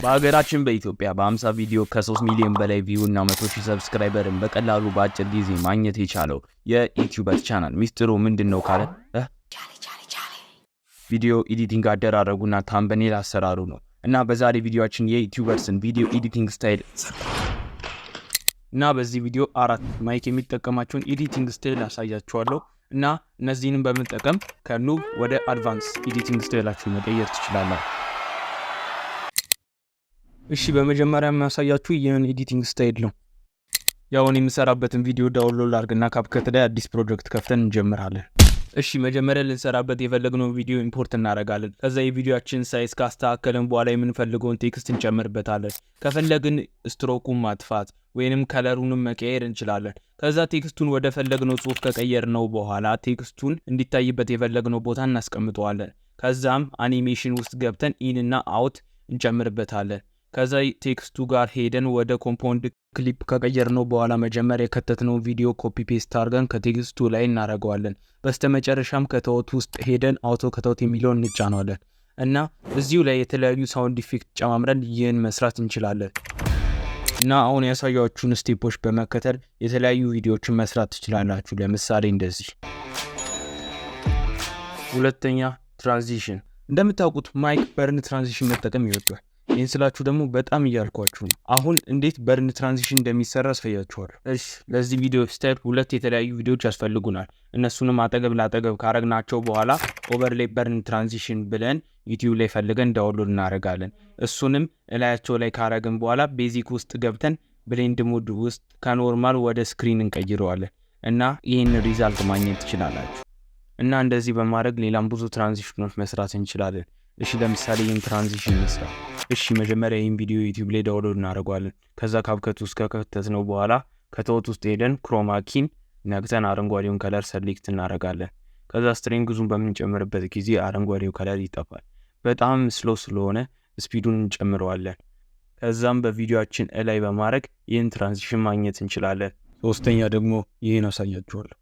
በሀገራችን በኢትዮጵያ በ50 ቪዲዮ ከ3 ሚሊዮን በላይ ቪው እና 100,000 ሰብስክራይበርን በቀላሉ በአጭር ጊዜ ማግኘት የቻለው የኢቱበርስ ቻናል ሚስጥሩ ምንድነው ካለ ቪዲዮ ኤዲቲንግ አደራረጉና ታምብኔል አሰራሩ ነው። እና በዛሬ ቪዲዮአችን የኢቱበርስን ቪዲዮ ኤዲቲንግ ስታይል እና በዚህ ቪዲዮ 4 ማይክ የሚጠቀማቸውን ኤዲቲንግ ስታይል አሳያችኋለሁ እና እነዚህንም በመጠቀም ከኑብ ወደ አድቫንስ ኤዲቲንግ ስታይላችሁ መቀየር ትችላላችሁ። እሺ በመጀመሪያ ማሳያችሁ ይሄን ኤዲቲንግ ስታይል ነው። ያው እኔ የምሰራበትን ቪዲዮ ዳውንሎድ አድርግና CapCut ላይ አዲስ ፕሮጀክት ከፍተን እንጀምራለን። እሺ መጀመሪያ ልንሰራበት የፈለግነው ቪዲዮ ኢምፖርት እናደርጋለን። ከዛ የቪዲዮአችን ሳይዝ ካስተካከለን በኋላ የምንፈልገውን ቴክስት እንጨምርበታለን። ከፈለግን ስትሮኩን ማጥፋት ወይንም ከለሩንም መቀየር እንችላለን። ከዛ ቴክስቱን ወደ ፈለግነው ጽሁፍ ከቀየርነው በኋላ ቴክስቱን እንዲታይበት የፈለግነው ቦታ እናስቀምጠዋለን። ከዛም አኒሜሽን ውስጥ ገብተን ኢን እና አውት እንጨምርበታለን። ከዛ ቴክስቱ ጋር ሄደን ወደ ኮምፓውንድ ክሊፕ ከቀየርነው በኋላ መጀመሪያ የከተትነው ቪዲዮ ኮፒ ፔስት አድርገን ከቴክስቱ ላይ እናደርገዋለን። በስተመጨረሻም ከተውት ውስጥ ሄደን አውቶ ከተውት የሚለውን እንጫናለን እና እዚሁ ላይ የተለያዩ ሳውንድ ኢፌክት ጨማምረን ይህን መስራት እንችላለን። እና አሁን ያሳያችሁን ስቴፖች በመከተል የተለያዩ ቪዲዮዎችን መስራት ትችላላችሁ። ለምሳሌ እንደዚህ። ሁለተኛ ትራንዚሽን። እንደምታውቁት ማይክ በርን ትራንዚሽን መጠቀም ይወዳል። ይህን ስላችሁ ደግሞ በጣም እያልኳችሁ ነው። አሁን እንዴት በርን ትራንዚሽን እንደሚሰራ አሳያችኋለሁ። እሺ ለዚህ ቪዲዮ ስታይል 2 የተለያዩ ቪዲዮዎች ያስፈልጉናል። እነሱንም አጠገብ ላጠገብ ካረግናቸው በኋላ ኦቨርሌይ በርን ትራንዚሽን ብለን ዩቲዩብ ላይ ፈልገን ዳውንሎድ እናደርጋለን። እሱንም እላያቸው ላይ ካረግን በኋላ ቤዚክ ውስጥ ገብተን ብሌንድ ሞድ ውስጥ ከኖርማል ወደ ስክሪን እንቀይረዋለን እና ይህን ሪዛልት ማግኘት ትችላላችሁ። እና እንደዚህ በማድረግ ሌላም ብዙ ትራንዚሽኖች መስራት እንችላለን። እሺ ለምሳሌ ይህን ትራንዚሽን መስራ። እሺ መጀመሪያ ይህን ቪዲዮ ዩቲዩብ ላይ ዳውንሎድ እናደርጋለን። ከዛ CapCut ውስጥ ከከተትነው በኋላ ከተውት ውስጥ ሄደን ክሮማ ኪን ነግተን አረንጓዴውን ከለር ሰሌክት እናደርጋለን። ከዛ ስትሪንግዙን በምንጨምርበት ጊዜ አረንጓዴው ከለር ይጠፋል። በጣም ስሎ ስለሆነ ስፒዱን እንጨምረዋለን። ከዛም በቪዲዮአችን ላይ በማድረግ ይህን ትራንዚሽን ማግኘት እንችላለን። ሶስተኛ ደግሞ ይህን አሳያችኋለሁ።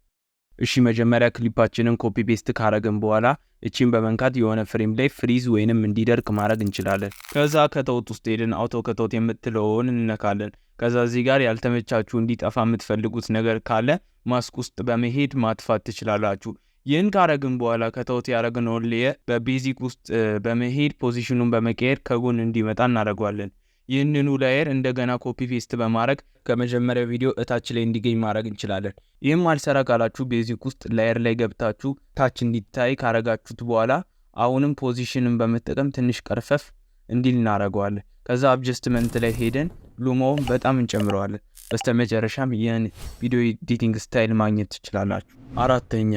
እሺ መጀመሪያ ክሊፓችንን ኮፒ ፔስት ካረግን በኋላ እቺን በመንካት የሆነ ፍሬም ላይ ፍሪዝ ወይንም እንዲደርቅ ማድረግ እንችላለን። ከዛ ከተውት ውስጥ ሄደን አውቶ ከተውት የምትለውን እንነካለን። ከዛ እዚህ ጋር ያልተመቻችሁ እንዲጠፋ የምትፈልጉት ነገር ካለ ማስክ ውስጥ በመሄድ ማጥፋት ትችላላችሁ። ይህን ካረግን በኋላ ከተውት ያረግነው ሌየር በቤዚክ ውስጥ በመሄድ ፖዚሽኑን በመቀየር ከጎን እንዲመጣ እናደርጋለን። ይህንኑ ላየር እንደገና ኮፒ ፔስት በማድረግ ከመጀመሪያው ቪዲዮ እታች ላይ እንዲገኝ ማድረግ እንችላለን። ይህም አልሰራ ካላችሁ ቤዚክ ውስጥ ላየር ላይ ገብታችሁ ታች እንዲታይ ካረጋችሁት በኋላ አሁንም ፖዚሽንን በመጠቀም ትንሽ ቀርፈፍ እንዲል እናደርገዋለን። ከዛ አድጀስትመንት ላይ ሄደን ሉሞውን በጣም እንጨምረዋለን። በስተመጨረሻም ይህን ቪዲዮ ኤዲቲንግ ስታይል ማግኘት ትችላላችሁ። አራተኛ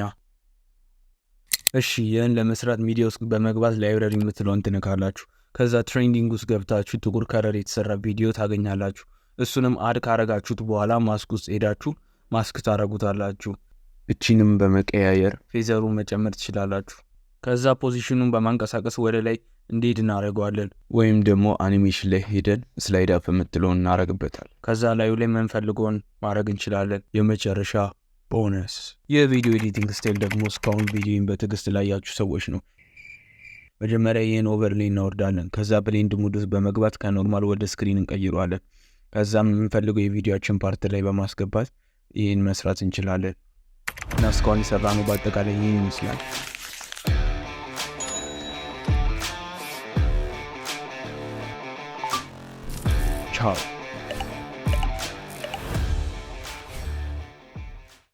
እሺ ይህን ለመስራት ሚዲያ ውስጥ በመግባት ላይብረሪ የምትለውን ትነካላችሁ። ከዛ ትሬንዲንግ ውስጥ ገብታችሁ ጥቁር ከለር የተሰራ ቪዲዮ ታገኛላችሁ። እሱንም አድ ካረጋችሁት በኋላ ማስክ ውስጥ ሄዳችሁ ማስክ ታረጉታላችሁ። እቺንም በመቀያየር ፌዘሩን መጨመር ትችላላችሁ። ከዛ ፖዚሽኑን በማንቀሳቀስ ወደ ላይ እንዲሄድ እናደርገዋለን። ወይም ደግሞ አኒሜሽን ላይ ሄደን ስላይድ አፕ የምትለውን እናረግበታል። ከዛ ላዩ ላይ የምንፈልገውን ማድረግ እንችላለን። የመጨረሻ ቦነስ የቪዲዮ ኤዲቲንግ ስታይል ደግሞ እስካሁን ቪዲዮን በትዕግስት ላይ ያያችሁ ሰዎች ነው። መጀመሪያ ይህን ኦቨርሌይ እናወርዳለን። ከዛ ብሌንድ ሞድ ውስጥ በመግባት ከኖርማል ወደ ስክሪን እንቀይረዋለን። ከዛም የምንፈልገው የቪዲዮአችን ፓርት ላይ በማስገባት ይህን መስራት እንችላለን እና እስካሁን የሰራነው በአጠቃላይ ይህን ይመስላል። ቻው።